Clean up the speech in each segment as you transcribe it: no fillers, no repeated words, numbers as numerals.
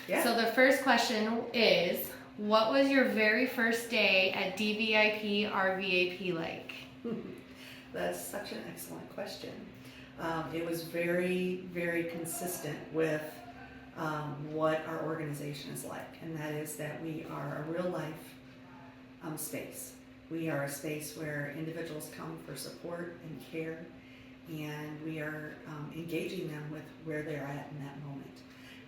Yeah. So the first question is, what was your very first day at DVIP RVAP like? That's such an excellent question. It was very, very consistent with what our organization is like, and that is that we are a real life space. We are a space where individuals come for support and care, and we are engaging them with where they're at in that moment.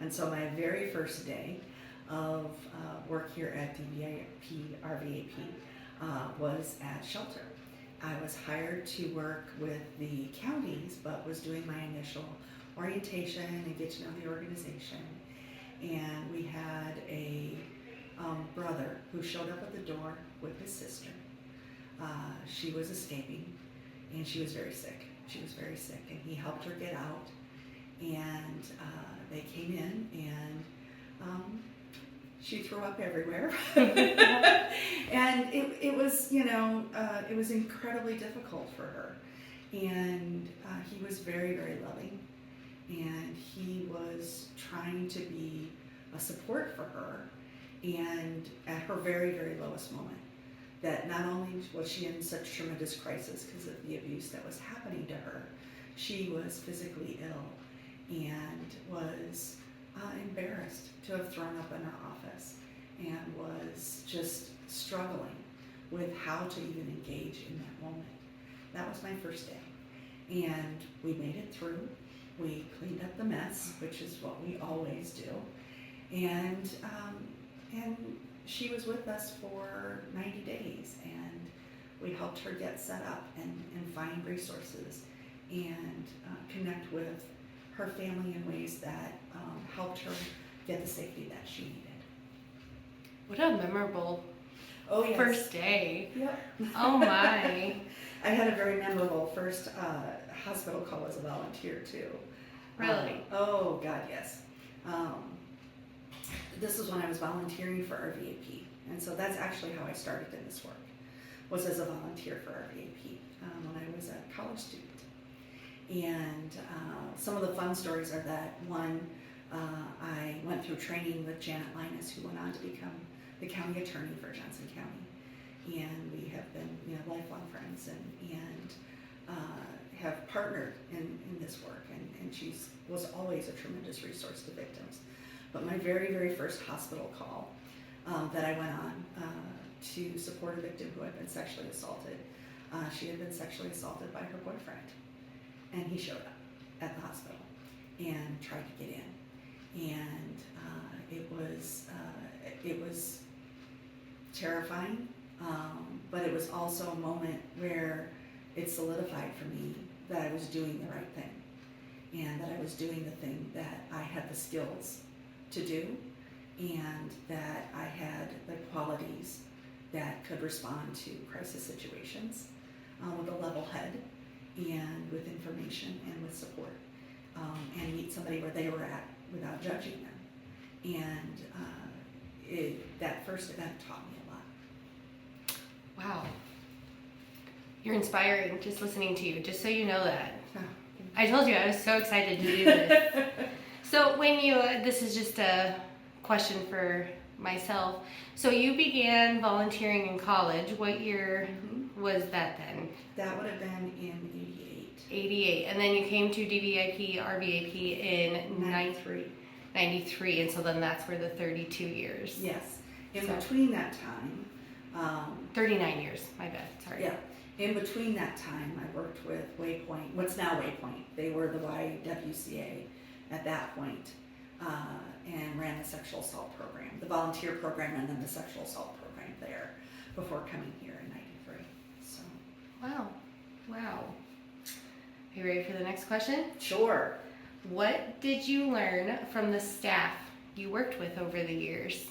And so my very first day of work here at DVIP RVAP was at shelter. I was hired to work with the counties, but was doing my initial orientation and get to know the organization. And we had a brother who showed up at the door with his sister. She was escaping, and she was very sick. She was very sick, and he helped her get out. And they came in, and she threw up everywhere. And it was, it was incredibly difficult for her. And he was very, very loving. And he was trying to be a support for her. And at her very, very lowest moment, that not only was she in such tremendous crisis because of the abuse that was happening to her, she was physically ill and was embarrassed to have thrown up in her office and was just struggling with how to even engage in that moment. That was my first day. And we made it through. We cleaned up the mess, which is what we always do. And she was with us for 90 days, and we helped her get set up and find resources and connect with her family in ways that helped her get the safety that she needed. What a memorable yes. first day. Yep. Oh my. I had a very memorable first hospital call as a volunteer too. Really? Oh God, yes. This was when I was volunteering for RVAP, and so that's actually how I started in this work, was as a volunteer for RVAP when I was a college student. And some of the fun stories are that one, I went through training with Janet Linus, who went on to become the county attorney for Johnson County, and we have been lifelong friends and have partnered in this work, and she was always a tremendous resource to victims. But my very, very first hospital call that I went on to support a victim who had been sexually assaulted, she had been sexually assaulted by her boyfriend, and he showed up at the hospital and tried to get in, and it was terrifying, but it was also a moment where it solidified for me that I was doing the right thing, and that I was doing the thing that I had the skills to do, and that I had the qualities that could respond to crisis situations with a level head and with information and with support, and meet somebody where they were at without judging them. And that first event taught me a lot. Wow. You're inspiring just listening to you, just so you know that. I told you I was so excited to do this. So when this is just a question for myself. So you began volunteering in college. What year was that then? That would have been in 88. 88. And then you came to DVIP, RVAP in 93. And so then that's where the 32 years. Yes. In between that time. 39 years, my bad, sorry. Yeah. In between that time, I worked with Waypoint, what's now Waypoint. They were the YWCA at that point, and ran the sexual assault program, the volunteer program, and then the sexual assault program there before coming here in 93. So. Wow. Are you ready for the next question? Sure. What did you learn from the staff you worked with over the years?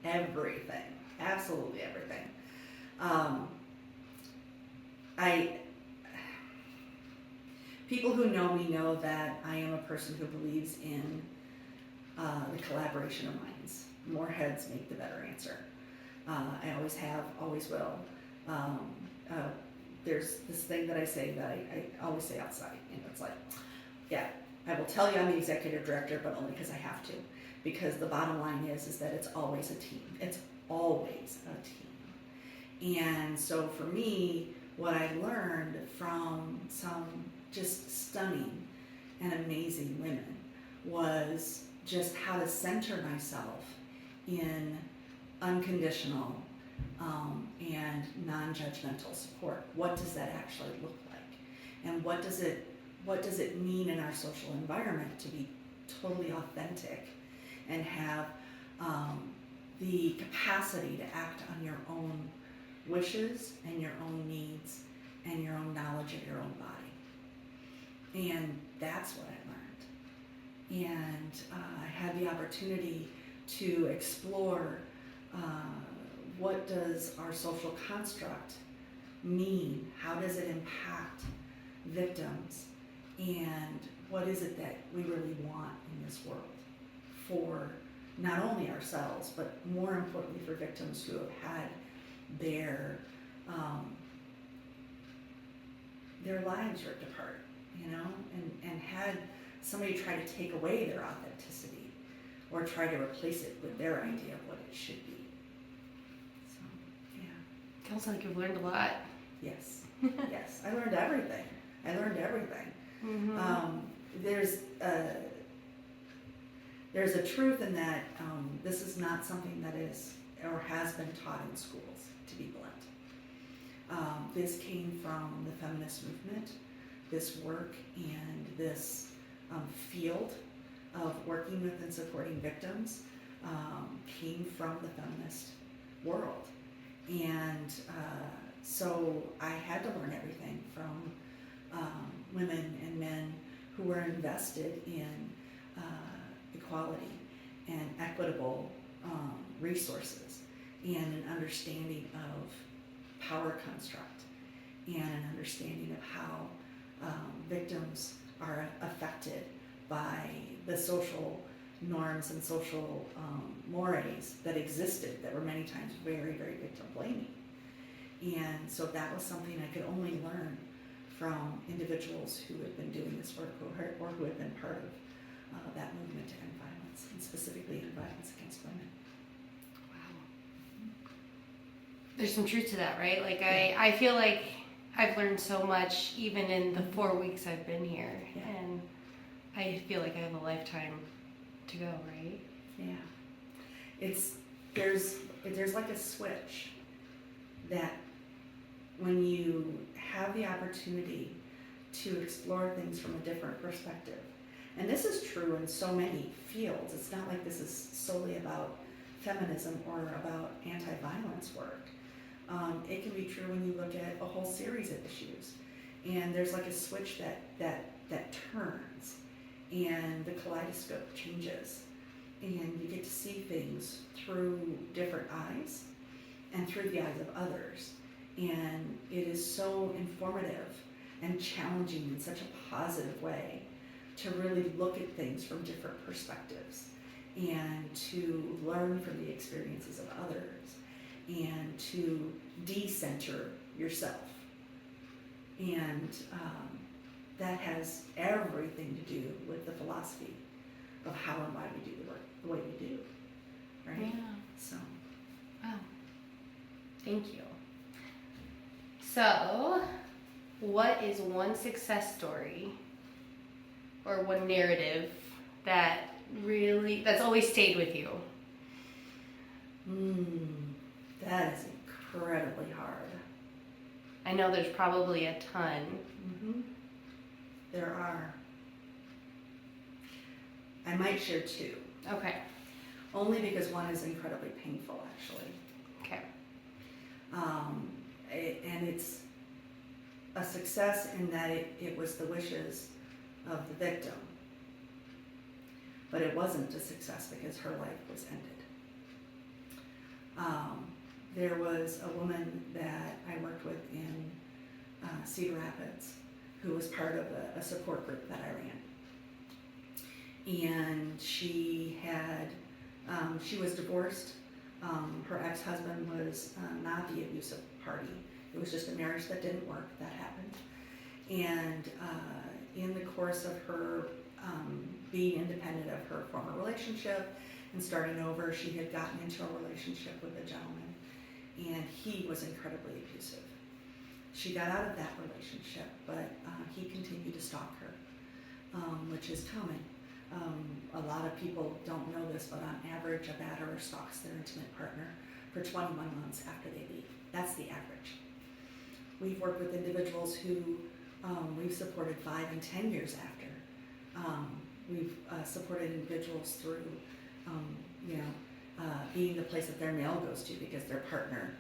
Everything. Absolutely everything. People who know me know that I am a person who believes in the collaboration of minds. More heads make the better answer. I always have, always will. There's this thing that I say that I always say outside. It's like, yeah, I will tell you I'm the executive director, but only because I have to. because the bottom line is that it's always a team. It's always a team. And so for me, what I learned from some just stunning and amazing women was just how to center myself in unconditional and non-judgmental support. What does that actually look like? And what does it mean in our social environment to be totally authentic and have the capacity to act on your own wishes and your own needs and your own knowledge of your own body? And that's what I learned. And I had the opportunity to explore what does our social construct mean? How does it impact victims? And what is it that we really want in this world for not only ourselves, but more importantly for victims who have had their lives ripped apart, and had somebody try to take away their authenticity or try to replace it with their idea of what it should be. So, yeah. Sounds like you've learned a lot. Yes. Yes. I learned everything. Mm-hmm. There's a truth in that this is not something that is or has been taught in schools, to be blunt. This came from the feminist movement. This work and this field of working with and supporting victims came from the feminist world. And so I had to learn everything from women and men who were invested in equality and equitable resources and an understanding of power construct and an understanding of how victims are affected by the social norms and social mores that existed that were many times very, very victim blaming. And so that was something I could only learn from individuals who had been doing this work or who had been part of that movement to end violence, and specifically end violence against women. Wow. There's some truth to that, right? Like I feel like I've learned so much even in the 4 weeks I've been here, and I feel like I have a lifetime to go, right? Yeah. There's like a switch that when you have the opportunity to explore things from a different perspective, and this is true in so many fields. It's not like this is solely about feminism or about anti-violence work. It can be true when you look at a whole series of issues, and there's like a switch that turns, and the kaleidoscope changes, and you get to see things through different eyes and through the eyes of others. And it is so informative and challenging in such a positive way to really look at things from different perspectives and to learn from the experiences of others and to de-center yourself. And that has everything to do with the philosophy of how and why we do the work the way we do, right? Yeah. So. Wow. Thank you. So, what is one success story or one narrative that's always stayed with you? That is incredibly hard. I know there's probably a ton. Mm-hmm. There are. I might share two. Okay. Only because one is incredibly painful, actually. Okay. And it's a success in that it was the wishes of the victim. But it wasn't a success because her life was ended. There was a woman that I worked with in Cedar Rapids who was part of a support group that I ran. And she was divorced. Her ex-husband was not the abusive party. It was just a marriage that didn't work. That happened. And in the course of her being independent of her former relationship and starting over, she had gotten into a relationship with a gentleman, and he was incredibly abusive. She got out of that relationship, but he continued to stalk her, which is common. A lot of people don't know this, but on average, a batterer stalks their intimate partner for 21 months after they leave. That's the average. We've worked with individuals who we've supported 5 and 10 years after. We've supported individuals through, being the place that their mail goes to because their partner,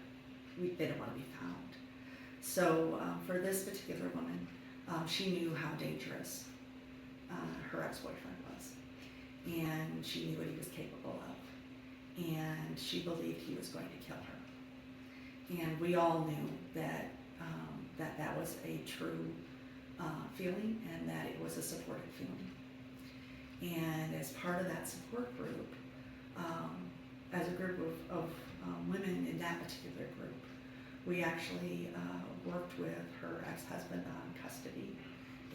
they don't want to be found. So for this particular woman, she knew how dangerous her ex-boyfriend was, and she knew what he was capable of, and she believed he was going to kill her. And we all knew that that was a true feeling, and that it was a supportive feeling. And as part of that support group, as a group of women in that particular group, we actually worked with her ex-husband on custody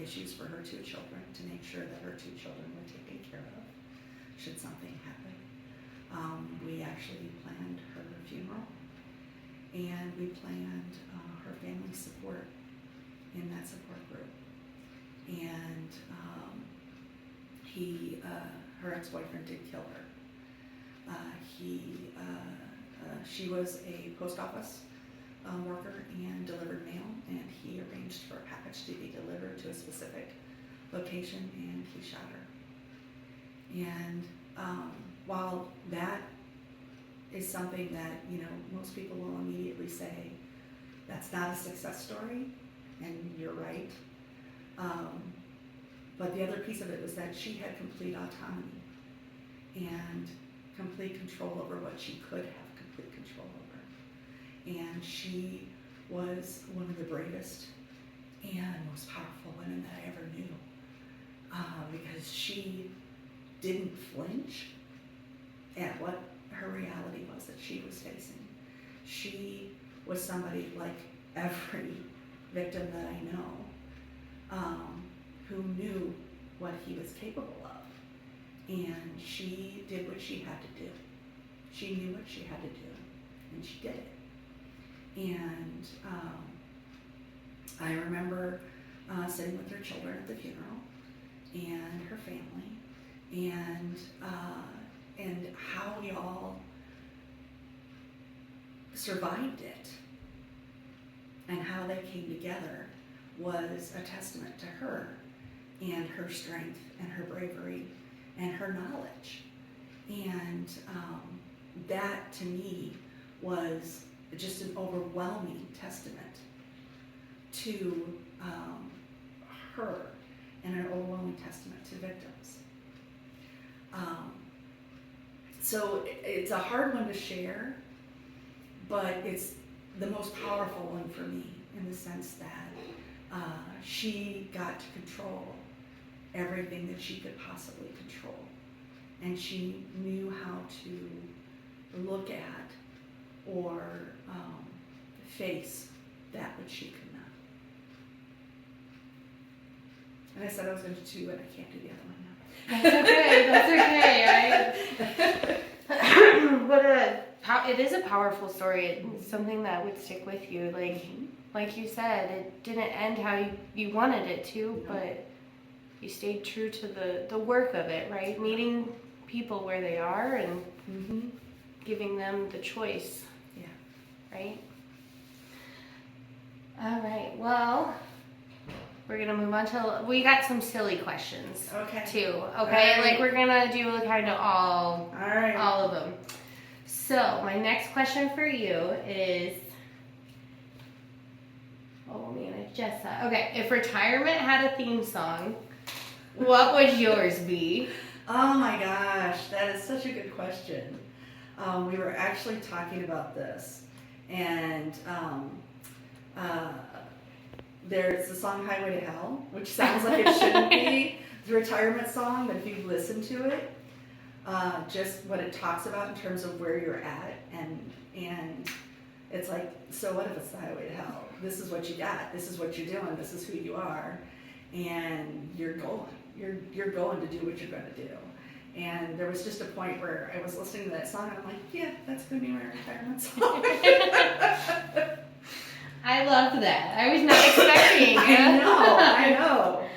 issues for her 2 children to make sure that her 2 children were taken care of should something happen. We actually planned her funeral, and we planned her family support in that support group. And her ex-boyfriend did kill her. She was a post office worker and delivered mail, and he arranged for a package to be delivered to a specific location, and he shot her. And while that is something that most people will immediately say that's not a success story, and you're right, but the other piece of it was that she had complete autonomy and complete control over what she could have complete control over. And she was one of the bravest and most powerful women that I ever knew, because she didn't flinch at what her reality was that she was facing. She was somebody like every victim that I know, who knew what he was capable of, and she did what she had to do. She knew what she had to do, and she did it. And I remember sitting with her children at the funeral and her family, and how we all survived it and how they came together was a testament to her and her strength and her bravery and her knowledge. And that to me was just an overwhelming testament to her and an overwhelming testament to victims. So it's a hard one to share, but it's the most powerful one for me in the sense that she got to control everything that she could possibly control. And she knew how to look at or face that which she could not. And I said I was going to do 2, and I can't do the other one now. That's okay. But it is a powerful story. It's something that would stick with you. Like you said, it didn't end how you wanted it to, but you stayed true to the work of it, right? Meeting people where they are and giving them the choice. Yeah. Right? All right. Well, we're going to move on to, we got some silly questions. Okay. Too. Okay? Right. We're going to do kind of all of them. So, my next question for you is, oh man, I just saw. Okay, if retirement had a theme song, what would yours be? Oh my gosh, that is such a good question. We were actually talking about this, and there's the song Highway to Hell, which sounds like it shouldn't be the retirement song, but if you listen to it, just what it talks about in terms of where you're at, and it's like, so what if it's the highway to hell? This is what you got, this is what you're doing, this is who you are, and you're going to do what you're going to do. And there was just a point where I was listening to that song and I'm like, yeah, that's going to be my retirement song. I love that. I was not expecting. I know.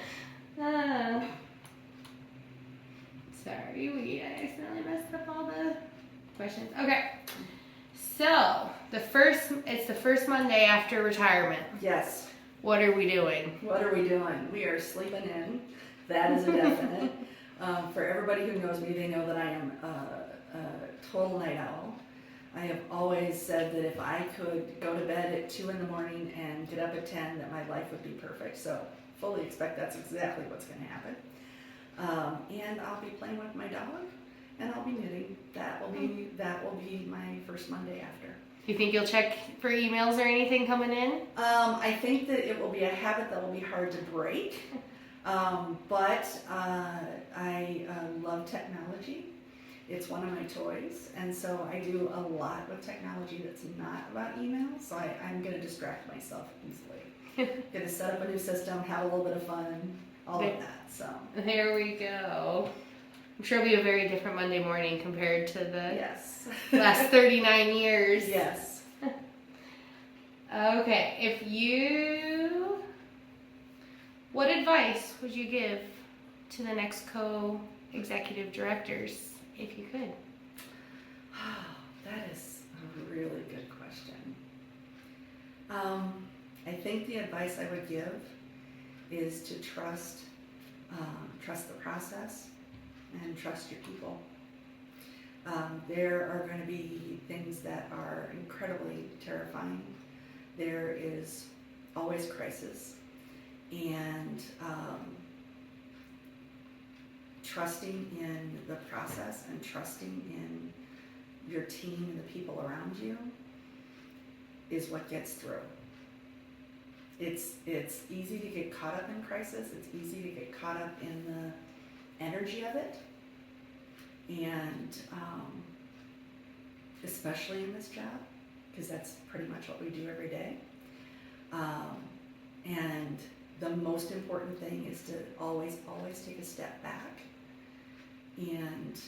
Sorry, we accidentally messed up all the questions. Okay. So, it's the first Monday after retirement. Yes. What are we doing? What are we doing? We are sleeping in. That is a definite. For everybody who knows me, they know that I am a total night owl. I have always said that if I could go to bed at 2 in the morning and get up at 10, that my life would be perfect. So fully expect that's exactly what's going to happen. And I'll be playing with my dog, and I'll be knitting. That will be my first Monday after. You think you'll check for emails or anything coming in? I think that it will be a habit that will be hard to break. But I love technology. It's one of my toys, and so I do a lot with technology that's not about email, so I'm going to distract myself easily. Going to set up a new system, have a little bit of fun, all of that. So there we go. I'm sure it'll be a very different Monday morning compared to the last 39 years. Yes. Okay, what advice would you give to the next co-executive directors, if you could? That is a really good question. I think the advice I would give is to trust the process and trust your people. There are going to be things that are incredibly terrifying. There is always crisis, and trusting in the process and trusting in your team and the people around you is what gets through. It's easy to get caught up in crisis. It's easy to get caught up in the energy of it, and especially in this job, because that's pretty much what we do every day. And the most important thing is to always take a step back and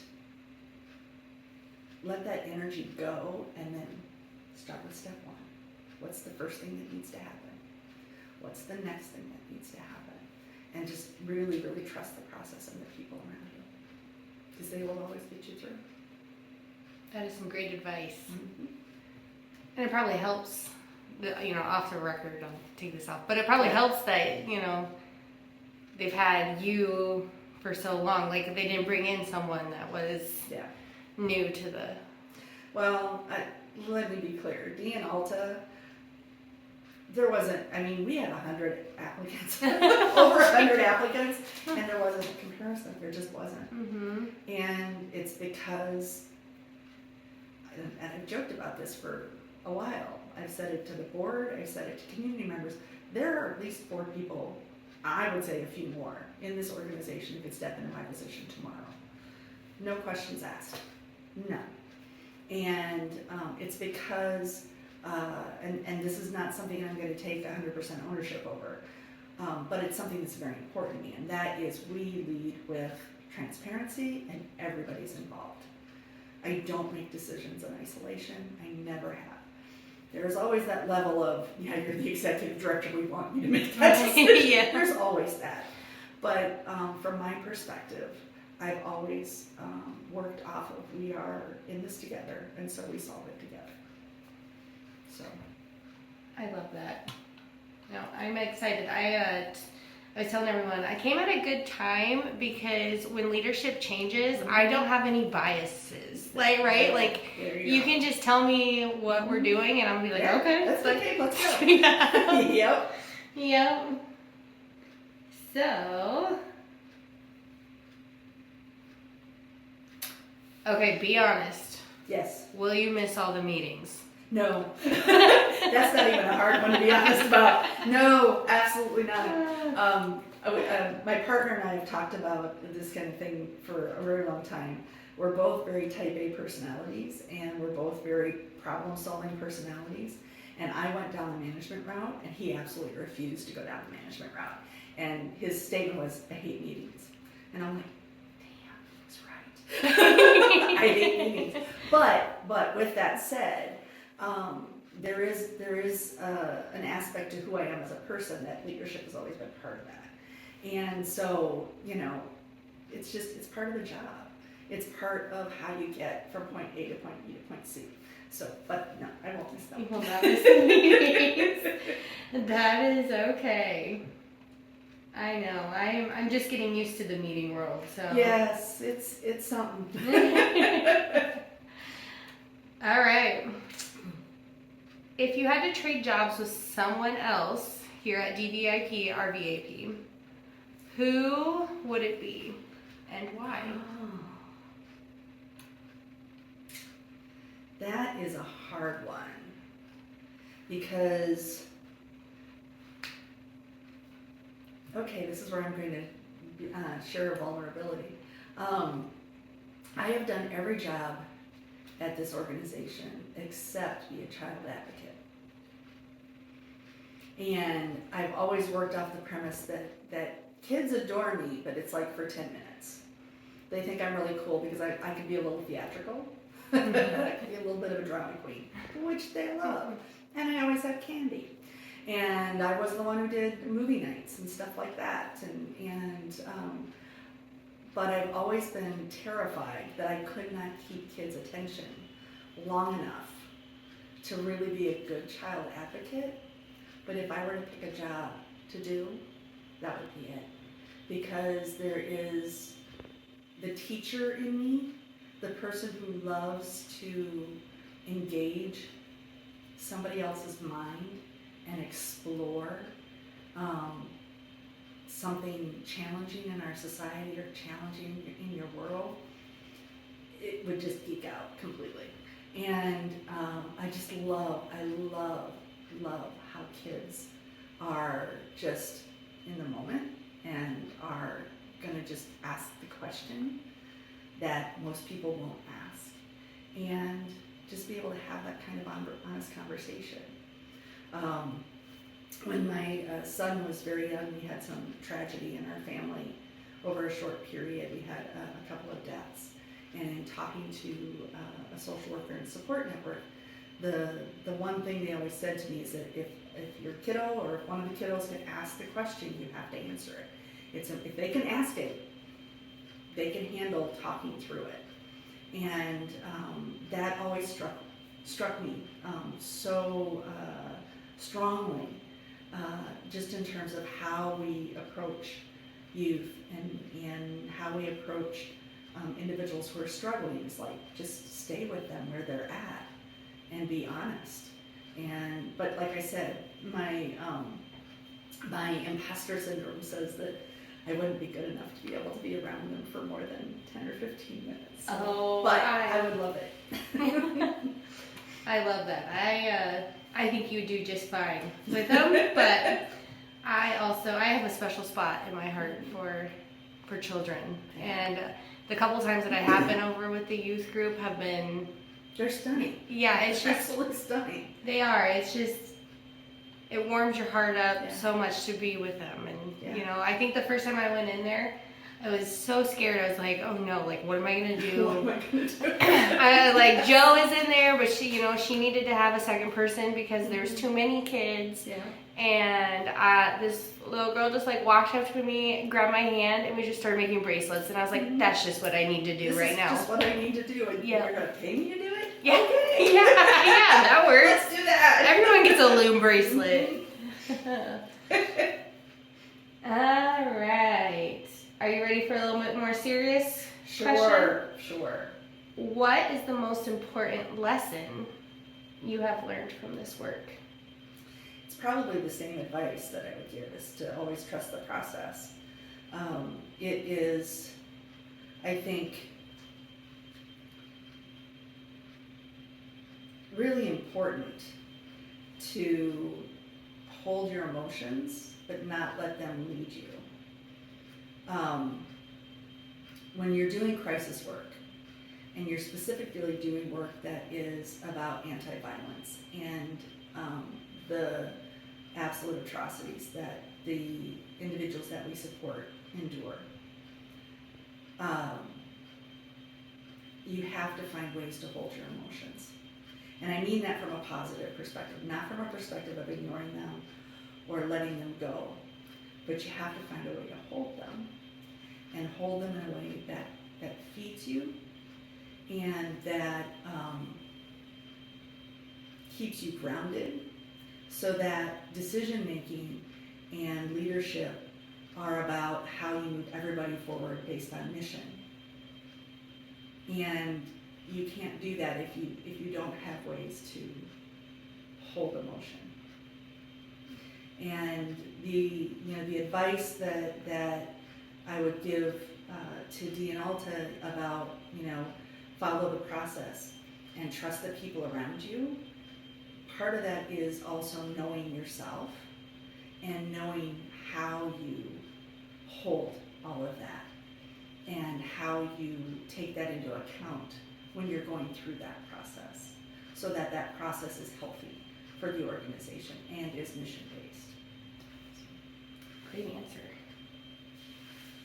let that energy go, and then start with step one. What's the first thing that needs to happen? What's the next thing that needs to happen? And just really, really trust the process and the people around you, because they will always get you through. That is some great advice. Mm-hmm. And it probably helps, off the record, I'll take this off, but it probably helps that, they've had you for so long. Like, they didn't bring in someone that was new to the... Well, let me be clear. Dee and Alta, there wasn't, we had 100 applicants, over 100 applicants, and there wasn't a comparison. There just wasn't. Mm-hmm. And it's because, and I've joked about this for a while. I've said it to the board, I've said it to community members. There are at least 4 people, I would say a few more, in this organization who could step into my position tomorrow. No questions asked. None. And it's because, and this is not something I'm going to take 100% ownership over, but it's something that's very important to me, and that is we lead with transparency and everybody's involved. I don't make decisions in isolation. I never have. There's always that level of, you're the executive director, we want you to make that decision. Yeah. There's always that. But from my perspective, I've always worked off of, we are in this together, and so we solve it together. So. I love that. No, I'm excited. I was telling everyone, I came at a good time, because when leadership changes, I don't have any biases. You can just tell me what we're doing, and I'll be like, okay. That's okay, let's go. Yeah. Yep. So, okay, be honest. Yes. Will you miss all the meetings? No. That's not even a hard one to be honest about. No, absolutely not. My partner and I have talked about this kind of thing for a very long time. We're both very type A personalities, and we're both very problem-solving personalities. And I went down the management route, and he absolutely refused to go down the management route. And his statement was, I hate meetings. And I'm like, damn, he's right. I hate meetings. But with that said, there is an aspect to who I am as a person that leadership has always been part of that. And so, it's part of the job. It's part of how you get from point A to point B to point C. So, but no, I won't miss them. You will not miss the meetings. That is okay. I know. I'm just getting used to the meeting world. So yes, it's something. All right. If you had to trade jobs with someone else here at DVIP RVAP, who would it be and why? Oh. That is a hard one because, okay, this is where I'm going to share a vulnerability. I have done every job at this organization except be a child advocate. And I've always worked off the premise that kids adore me, but it's like for 10 minutes. They think I'm really cool because I can be a little theatrical. I can be a little bit of a drama queen, which they love. And I always have candy. And I was the one who did movie nights and stuff like that. But I've always been terrified that I could not keep kids' attention long enough to really be a good child advocate. But if I were to pick a job to do, that would be it. Because there is the teacher in me, the person who loves to engage somebody else's mind and explore something challenging in our society or challenging in your world. It would just geek out completely. And I love how kids are just in the moment and are gonna just ask the question that most people won't ask, and just be able to have that kind of honest conversation. When my son was very young, we had some tragedy in our family. Over a short period, we had a couple of deaths. And in talking to a social worker and support network, the one thing they always said to me is that if your kiddo or if one of the kiddos can ask the question, you have to answer it. If they can ask it, they can handle talking through it. And that always struck me so strongly, just in terms of how we approach youth and how we approach individuals who are struggling. It's like, just stay with them where they're at and be honest. But like I said, my imposter syndrome says that I wouldn't be good enough to be able to be around them for more than 10 or 15 minutes. So, but I would love it. I love that. I think you do just fine with them, but I have a special spot in my heart for children. And the couple times that I have been over with the youth group have been... They're stunning. Yeah, it's just... absolutely stunning. They are. It's just... It warms your heart up so much to be with them. And, I think the first time I went in there, I was so scared. I was like, oh no, like, what am I going to do? What am I going to do? Like, Joe is in there, but she needed to have a second person because there's too many kids. Yeah. And this little girl just like walked up to me, grabbed my hand, and we just started making bracelets. And I was like, that's just what I need to do right now. This is just what I need to do. And you're going to pay me to do it? Yeah. Okay. Yeah, that works. Let's do that. Everyone gets a loom bracelet. All right. Are you ready for a little bit more serious question? Sure. What is the most important lesson you have learned from this work? It's probably the same advice that I would give, is to always trust the process. It is, I think, really important to hold your emotions, but not let them lead you. When you're doing crisis work, and you're specifically doing work that is about anti-violence and the absolute atrocities that the individuals that we support endure, you have to find ways to hold your emotions. And I mean that from a positive perspective, not from a perspective of ignoring them or letting them go. But you have to find a way to hold them, and hold them in a way that feeds you and that keeps you grounded, so that decision making and leadership are about how you move everybody forward based on mission. And you can't do that if you don't have ways to hold emotion. And the advice that I would give to Dee and Alta about, follow the process and trust the people around you. Part of that is also knowing yourself and knowing how you hold all of that and how you take that into account when you're going through that process, so that that process is healthy for the organization and is mission-based. Great answer.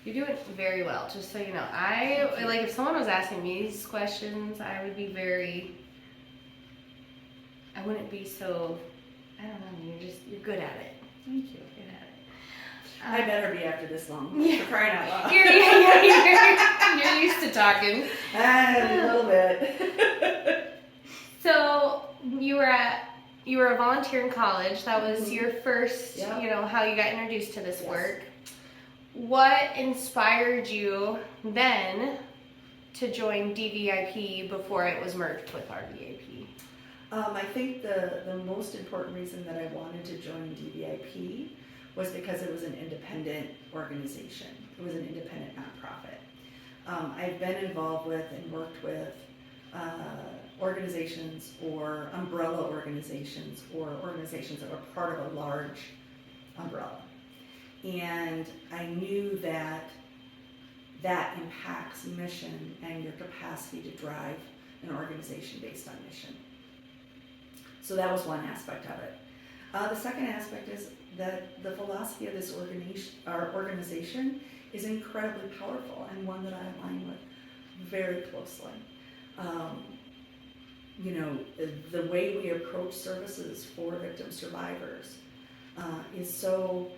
You're doing very well, just so you know. If someone was asking me these questions, I would be I wouldn't be so, I don't know, you're good at it. Thank you. Good at it. I better be after this long, Yeah. for crying out loud. You're used to talking. A little bit. So you were a volunteer in college. That was your first, Yep. How you got introduced to this Yes. work. What inspired you then to join DVIP before it was merged with RVAP? I think the most important reason that I wanted to join DVIP was because it was an independent organization. It was an independent nonprofit. I've been involved with and worked with organizations or umbrella organizations or organizations that were part of a large umbrella. And I knew that impacts mission and your capacity to drive an organization based on mission. So that was one aspect of it. The second aspect is that the philosophy of this organization is incredibly powerful and one that I align with very closely. The way we approach services for victim survivors is so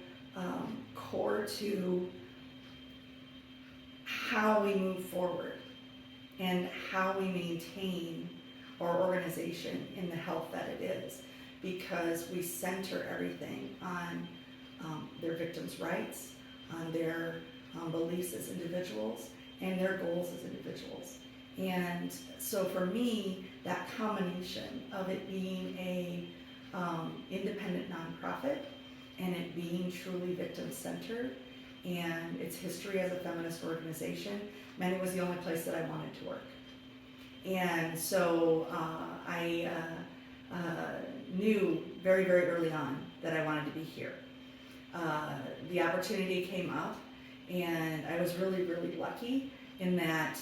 core to how we move forward and how we maintain our organization in the health that it is, because we center everything on their victims' rights, on their beliefs as individuals, and their goals as individuals. And so for me, that combination of it being a independent nonprofit and it being truly victim-centered and its history as a feminist organization meant it was the only place that I wanted to work. And so I knew very, very early on that I wanted to be here. The opportunity came up, and I was really, really lucky in that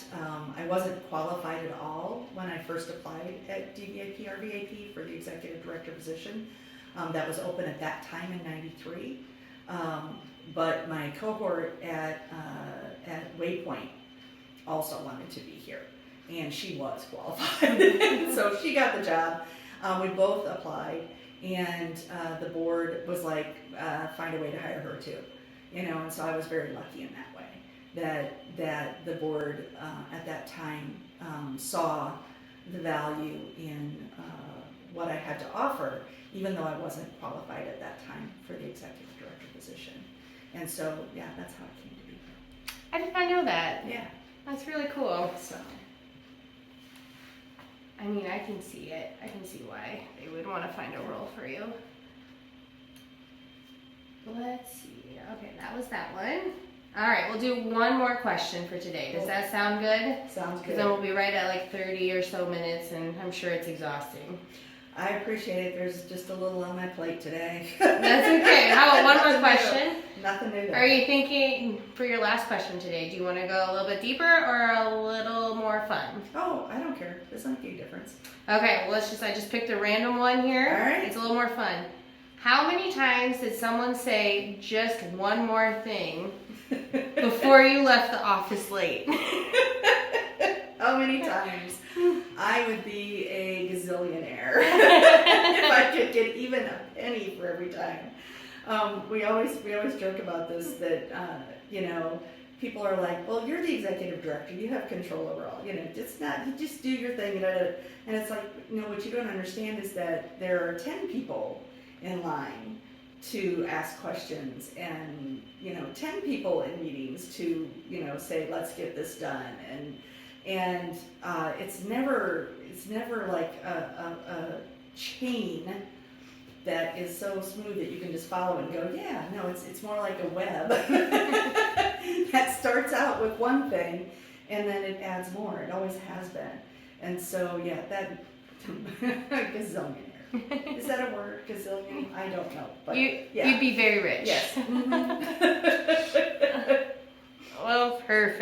I wasn't qualified at all when I first applied at DVIP RVAP for the executive director position. That was open at that time in '93. But my cohort at Waypoint also wanted to be here, and she was qualified. So she got the job. We both applied, and the board was like, find a way to hire her too. And so I was very lucky in that way, that the board at that time saw the value in what I had to offer, even though I wasn't qualified at that time for the executive director position. And so, yeah, that's how it came to be. I did not know that. Yeah. That's really cool. So, I mean, I can see it. I can see why they would want to find a role for you. Let's see. Okay, that was that one. All right, we'll do one more question for today. Does that sound good? sounds Because good. then we'll be right at like 30 or so minutes, and I'm sure it's exhausting. I appreciate it. There's just a little on my plate today. That's okay. How about one more question? Nothing new there. Are you thinking, for your last question today, do you want to go a little bit deeper or a little more fun? Oh, I don't care. There's not a big difference. Okay, well, I just picked a random one here. All right. It's a little more fun. How many times did someone say just one more thing before you left the office late? how many times I would be a gazillionaire if I could get even a penny for every time. We always joke about this, that you know, people are like, well, you're the executive director, you have control over all, you know, you just do your thing, and it's like, you know, what you don't understand is that there are 10 people in line to ask questions, and, you know, 10 people in meetings to, you know, say, let's get this done, and it's never like a chain that is so smooth that you can just follow and go, yeah, no, it's more like a web that starts out with one thing and then it adds more. It always has been. And so, yeah, that gazillionaire. Is that a word? Gazillion? I don't know. But yeah. You'd be very rich. Yes. Well, perfect.